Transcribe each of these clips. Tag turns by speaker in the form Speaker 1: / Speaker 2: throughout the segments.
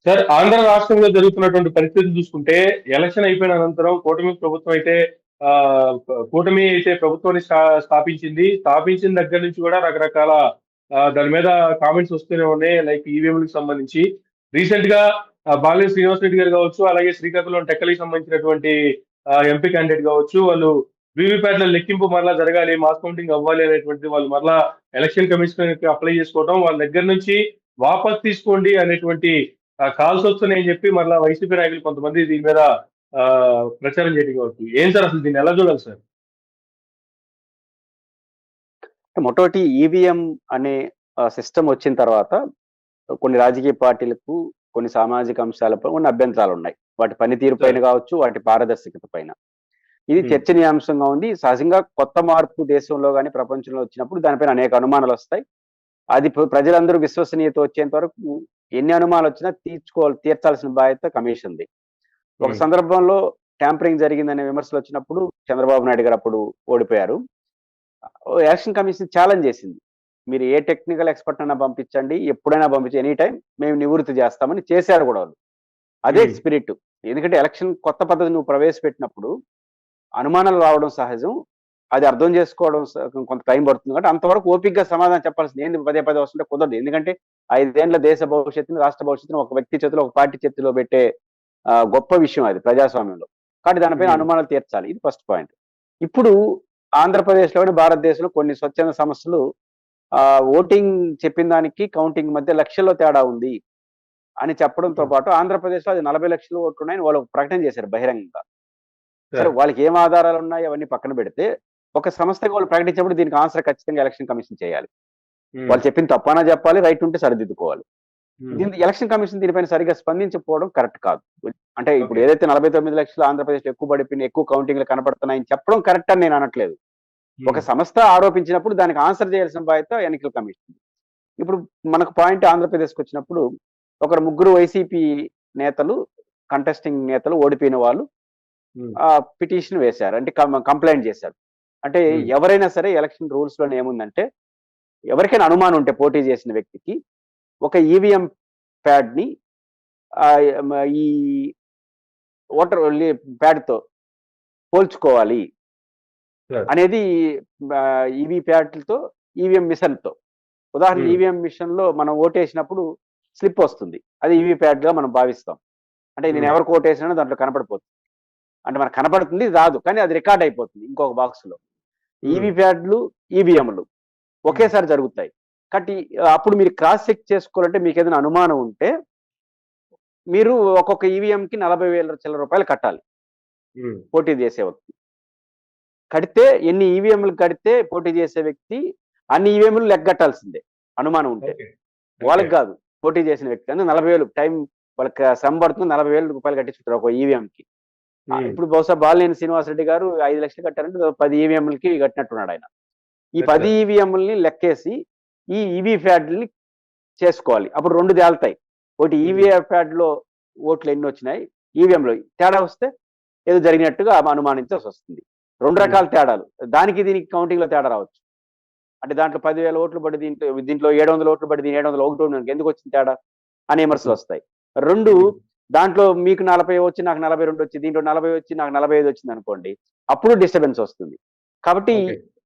Speaker 1: Sir, Andhra రాష్ట్రంలో జరుగుతున్నటువంటి పరిస్థితులు చూసుకుంటే ఎలక్షన్ అయిపోయిన అనంతరం కూటమి ప్రభుత్వం అయితే ఆ కూటమి అయితే ప్రభుత్వాన్ని స్థాపించింది. స్థాపించిన దగ్గర నుంచి కూడా రకరకాల దాని మీద కామెంట్స్ వస్తూనే ఉన్నాయి. లైక్ ఈవీఎంలకు సంబంధించి రీసెంట్ గా బాలినేని శ్రీనివాస్ రెడ్డి గారు కావచ్చు, అలాగే శ్రీకాకుళం టెక్కలికి సంబంధించినటువంటి ఎంపీ క్యాండిడేట్ కావచ్చు, వాళ్ళు వీవీప్యాట్ల లెక్కింపు మరలా జరగాలి, మాస్ కౌంటింగ్ అవ్వాలి అనేటువంటిది వాళ్ళు మరలా ఎలక్షన్ కమిషన్ కి అప్లై చేసుకోవడం, వాళ్ళ దగ్గర నుంచి వాపస్ తీసుకోండి అనేటువంటి కాల్స్ వస్తున్నాయని చెప్పి మరలా వైసీపీ నాయకులు కొంతమంది దీని మీద ఆ ప్రచారం చేయడం కావచ్చు. ఏం సార్ అసలు దీన్ని ఎలా చూడాలి సార్?
Speaker 2: మొట్టమొదటి ఈవీఎం అనే సిస్టమ్ వచ్చిన తర్వాత కొన్ని రాజకీయ పార్టీలకు కొన్ని సామాజిక అంశాలపై కొన్ని అభ్యంతరాలు ఉన్నాయి. వాటి పనితీరు పైన కావచ్చు, వాటి పారదర్శకత పైన. ఇది చర్చనీయాంశంగా ఉంది. సహజంగా కొత్త మార్పు దేశంలో కానీ ప్రపంచంలో వచ్చినప్పుడు దానిపైన అనేక అనుమానాలు వస్తాయి. అది ప్రజలందరూ విశ్వసనీయత వచ్చేంత వరకు ఎన్ని అనుమానాలు వచ్చినా తీర్చాల్సిన బాధ్యత కమిషన్ది. ఒక సందర్భంలో ట్యాంపరింగ్ జరిగిందనే విమర్శలు వచ్చినప్పుడు చంద్రబాబు నాయుడు గారు అప్పుడు ఓడిపోయారు. ఎలక్షన్ కమిషన్ ఛాలెంజ్ చేసింది. మీరు ఏ టెక్నికల్ ఎక్స్పర్ట్ అయినా పంపించండి, ఎప్పుడైనా పంపించి ఎనీ టైం మేము నివృత్తి చేస్తామని చేశారు కూడా వాళ్ళు. అదే స్పిరిట్. ఎందుకంటే ఎలక్షన్ కొత్త పద్ధతి నువ్వు ప్రవేశపెట్టినప్పుడు అనుమానాలు రావడం సహజం. అది అర్థం చేసుకోవడం కొంత టైం పడుతుంది కాబట్టి అంతవరకు ఓపికగా సమాధానం చెప్పాల్సింది. ఏంది పదే పదే వస్తుంటే కుదరదు. ఎందుకంటే 5 ఏళ్ల దేశ భవిష్యత్తుని, రాష్ట్ర భవిష్యత్తుని ఒక వ్యక్తి చేతిలో, ఒక పార్టీ చేతిలో పెట్టే గొప్ప విషయం అది ప్రజాస్వామ్యంలో. కాబట్టి దానిపైన అనుమానాలు తీర్చాలి. ఇది ఫస్ట్ పాయింట్. ఇప్పుడు ఆంధ్రప్రదేశ్లోని భారతదేశంలో కొన్ని స్వచ్ఛంద సంస్థలు ఓటింగ్ చెప్పిన దానికి కౌంటింగ్ మధ్య లక్షల్లో తేడా ఉంది అని చెప్పడంతో పాటు ఆంధ్రప్రదేశ్లో అది 40 లక్షల ఓట్లు ఉన్నాయని వాళ్ళు ప్రకటన చేశారు బహిరంగంగా. సరే, వాళ్ళకి ఏం ఆధారాలు ఉన్నాయి అవన్నీ పక్కన పెడితే ఒక సంస్థగా వాళ్ళు ప్రకటించినప్పుడు దీనికి ఆన్సర్ ఖచ్చితంగా ఎలక్షన్ కమిషన్ చేయాలి. వాళ్ళు చెప్పింది తప్పనా చెప్పాలి, రైట్ ఉంటే సరిదిద్దుకోవాలి. ఎలక్షన్ కమిషన్ దీనిపైన సరిగ్గా స్పందించకపోవడం కరెక్ట్ కాదు. అంటే ఇప్పుడు ఏదైతే 49 లక్షలు ఆంధ్రప్రదేశ్ ఎక్కువ పడిపోయిన, ఎక్కువ కౌంటింగ్లు కనపడుతున్నాయని చెప్పడం కరెక్ట్ అని నేను అనట్లేదు. ఒక సంస్థ ఆరోపించినప్పుడు దానికి ఆన్సర్ చేయాల్సిన బాధ్యత ఎన్నికల కమిషన్. ఇప్పుడు మనకు పాయింట్ ఆంధ్రప్రదేశ్కి వచ్చినప్పుడు ముగ్గురు వైసీపీ నేతలు, కంటెస్టింగ్ నేతలు, ఓడిపోయిన వాళ్ళు పిటిషన్ వేశారు. అంటే కంప్లైంట్ చేశారు. అంటే ఎవరైనా సరే ఎలక్షన్ రూల్స్ లోనే ఏముందంటే ఎవరికైనా అనుమానం ఉంటే పోటీ చేసిన వ్యక్తికి ఒక ఈవీఎం ప్యాడ్ ని ఈ ఓటర్ ప్యాడ్ తో పోల్చుకోవాలి అనేది ఈవీ ప్యాడ్లతో, ఈవీఎం మిషన్ తో. ఉదాహరణ, ఈవీఎం మిషన్ లో మనం ఓటేసినప్పుడు స్లిప్ వస్తుంది. అది ఈవీ ప్యాడ్ గా మనం భావిస్తాం. అంటే నేను ఎవరికి ఓటేసినా దాంట్లో కనపడిపోతుంది. అంటే మనకు కనపడుతుంది, రాదు, కానీ అది రికార్డ్ అయిపోతుంది ఇంకొక బాక్స్ లో. ఈవీ ప్యాడ్లు, ఈవీఎంలు ఒకేసారి జరుగుతాయి. కాబట్టి అప్పుడు మీరు క్రాస్ చెక్ చేసుకోవాలంటే మీకు ఏదైనా అనుమానం ఉంటే మీరు ఒక్కొక్క ఈవీఎంకి 40,000 చిల్లర రూపాయలు కట్టాలి పోటీ చేసే వ్యక్తి. కడితే ఎన్ని ఈవీఎంలు కడితే పోటీ చేసే వ్యక్తి అన్ని ఈవీఎంలు లెక్కగట్టాల్సిందే అనుమానం ఉంటే. వాళ్ళకి కాదు, పోటీ చేసిన వ్యక్తి. అంటే 40,000 టైం వాళ్ళకి శ్రమ పడుతుంది. 40,000 రూపాయలు కట్టించుకుంటారు ఒక ఈవీఎంకి. ఇప్పుడు బహుశా బాలినేని శ్రీనివాసరెడ్డి గారు 5 లక్షలు కట్టారంటే 10 ఈవీఎంలకి కట్టినట్టున్నాడు ఆయన. ఈ 10 ఈవీఎంలని లెక్కేసి ఈ ఈవీ ప్యాడ్ని చేసుకోవాలి. అప్పుడు 2 తేలుతాయి. ఒకటి ఈవీ ప్యాడ్ లో ఓట్లు ఎన్ని వచ్చినాయి, ఈవీఎంలో తేడా వస్తే ఏదో జరిగినట్టుగా అనుమానించాల్సి వస్తుంది. 2 రకాల తేడాలు. దానికి దీనికి కౌంటింగ్ లో తేడా రావచ్చు. అంటే దాంట్లో 10,000 ఓట్లు పడి దీంట్లో 700 ఓట్లు పడి 701 ఎందుకు వచ్చింది తేడా అనే విమర్శలు వస్తాయి. 2, దాంట్లో మీకు 40 వచ్చి నాకు 42 వచ్చి, దీంట్లో 40 వచ్చి నాకు 45 వచ్చింది అనుకోండి, అప్పుడు డిస్టర్బెన్స్ వస్తుంది. కాబట్టి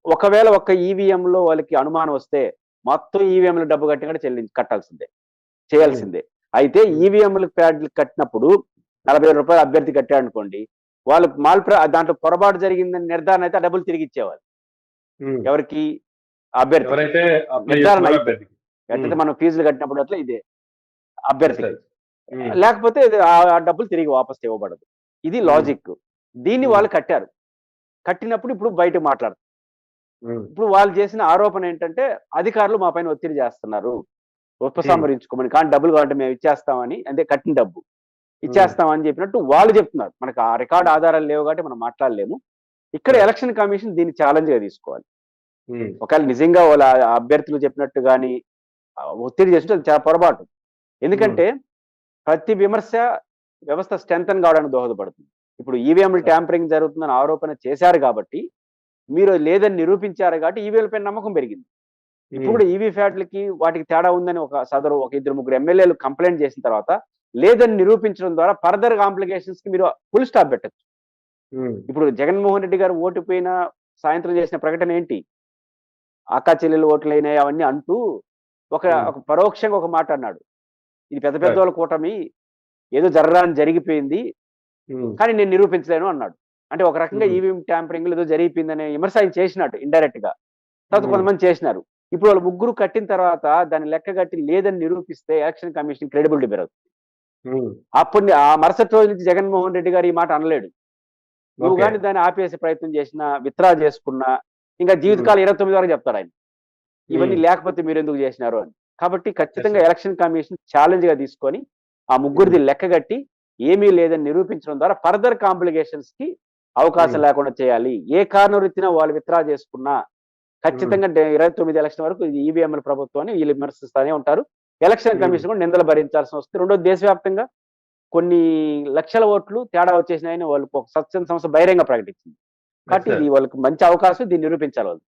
Speaker 2: ఒకవేళ ఒక్క ఈవీఎంలో వాళ్ళకి అనుమానం వస్తే మొత్తం ఈవీఎంలు డబ్బు కట్టాల్సిందే, చేయాల్సిందే. అయితే ఈవీఎంలు ప్యాడ్లు కట్టినప్పుడు 40,000 రూపాయలు అభ్యర్థి కట్టాడు అనుకోండి, వాళ్ళు దాంట్లో పొరపాటు జరిగిందని నిర్ధారణ అయితే ఆ డబ్బులు తిరిగి ఇచ్చేవాళ్ళు. ఎవరికి? అభ్యర్థి. నిర్ధారణ అయితే మనం ఫీజులు కట్టినప్పుడు అట్లా ఇదే అభ్యర్థి. లేకపోతే ఆ డబ్బులు తిరిగి వాపస్ ఇవ్వబడదు. ఇది లాజిక్. దీన్ని వాళ్ళు కట్టారు. కట్టినప్పుడు ఇప్పుడు బయట మాట్లాడుతారు. ఇప్పుడు వాళ్ళు చేసిన ఆరోపణ ఏంటంటే అధికారులు మా పైన ఒత్తిడి చేస్తున్నారు, ఉపసంహరించుకోమని. కానీ డబ్బులు కావాలంటే మేము ఇచ్చేస్తామని, అంటే కట్టిన డబ్బు ఇచ్చేస్తామని చెప్పినట్టు వాళ్ళు చెప్తున్నారు. మనకు ఆ రికార్డు ఆధారాలు లేవు కాబట్టి మనం మాట్లాడలేము. ఇక్కడ ఎలక్షన్ కమిషన్ దీన్ని ఛాలెంజ్ గా తీసుకోవాలి. ఒకవేళ నిజంగా వాళ్ళ అభ్యర్థులు చెప్పినట్టు కానీ ఒత్తిడి చేస్తుంటే అది చాలా పొరపాటు. ఎందుకంటే ప్రతి విమర్శ వ్యవస్థ స్ట్రెంథన్ కావడానికి దోహదపడుతుంది. ఇప్పుడు ఈవీఎంలు ట్యాంపరింగ్ జరుగుతుందని ఆరోపణ చేశారు కాబట్టి, మీరు లేదని నిరూపించారు కాబట్టి ఈవీఎం పైన నమ్మకం పెరిగింది. ఇప్పుడు కూడా ఈవీ ప్యాడ్లకి వాటికి తేడా ఉందని ఒక 2-3 ఎమ్మెల్యేలు కంప్లైంట్ చేసిన తర్వాత లేదని నిరూపించడం ద్వారా ఫర్దర్ కాంప్లికేషన్స్ కి మీరు ఫుల్ స్టాప్ పెట్టచ్చు. ఇప్పుడు జగన్మోహన్ రెడ్డి గారు ఓటుపోయిన సాయంత్రం చేసిన ప్రకటన ఏంటి? అక్కా చెల్లెలు ఓట్లు అయినాయి అవన్నీ అంటూ ఒక పరోక్షంగా ఒక మాట అన్నాడు. ఇది పెద్ద పెద్ద వాళ్ళ కూటమి, ఏదో జరగరాని జరిగిపోయింది, కానీ నేను నిరూపించలేను అన్నాడు. అంటే ఒక రకంగా ఈవీఎం ట్యాంపరింగ్ ఏదో జరిగిపోయిందనే విమర్శ ఆయన చేసినట్టు ఇండైరెక్ట్ గా. తర్వాత కొంతమంది చేసినారు. ఇప్పుడు వాళ్ళు ముగ్గురు కట్టిన తర్వాత దాన్ని లెక్క కట్టి లేదని నిరూపిస్తే ఎలక్షన్ కమిషన్ క్రెడిబిలిటీ పెరుగుతుంది. అప్పుడు ఆ మరుసటి రోజు నుంచి జగన్మోహన్ రెడ్డి గారు ఈ మాట అనలేడు. నువ్వు కానీ దాన్ని ఆపేసే ప్రయత్నం చేసినా, విత్డ్రా చేసుకున్నా, ఇంకా జీవితకాలం 29 వరకు చెప్తాడు ఆయన. ఇవన్నీ లేకపోతే మీరు ఎందుకు చేసినారు అని. కాబట్టి ఖచ్చితంగా ఎలక్షన్ కమిషన్ ఛాలెంజ్ గా తీసుకొని ఆ ముగ్గురిది లెక్కగట్టి ఏమీ లేదని నిరూపించడం ద్వారా ఫర్దర్ కాంప్లికేషన్స్ కి అవకాశం లేకుండా చేయాలి. ఏ కారణం రీతినా వాళ్ళు విత్డ్రా చేసుకున్నా ఖచ్చితంగా 29 ఎలక్షన్ వరకు ఈవీఎంల ప్రభుత్వాన్ని వీళ్ళు విమర్శిస్తూనే ఉంటారు. ఎలక్షన్ కమిషన్ కూడా నిందలు భరించాల్సి వస్తుంది. రెండోది, దేశవ్యాప్తంగా కొన్ని లక్షల ఓట్లు తేడా వచ్చేసినాయని వాళ్ళకి ఒక సత్యం సంస్థ బహిరంగ ప్రకటించింది. కాబట్టి ఇది వాళ్ళకి మంచి అవకాశం, దీన్ని నిరూపించాలి వాళ్ళు.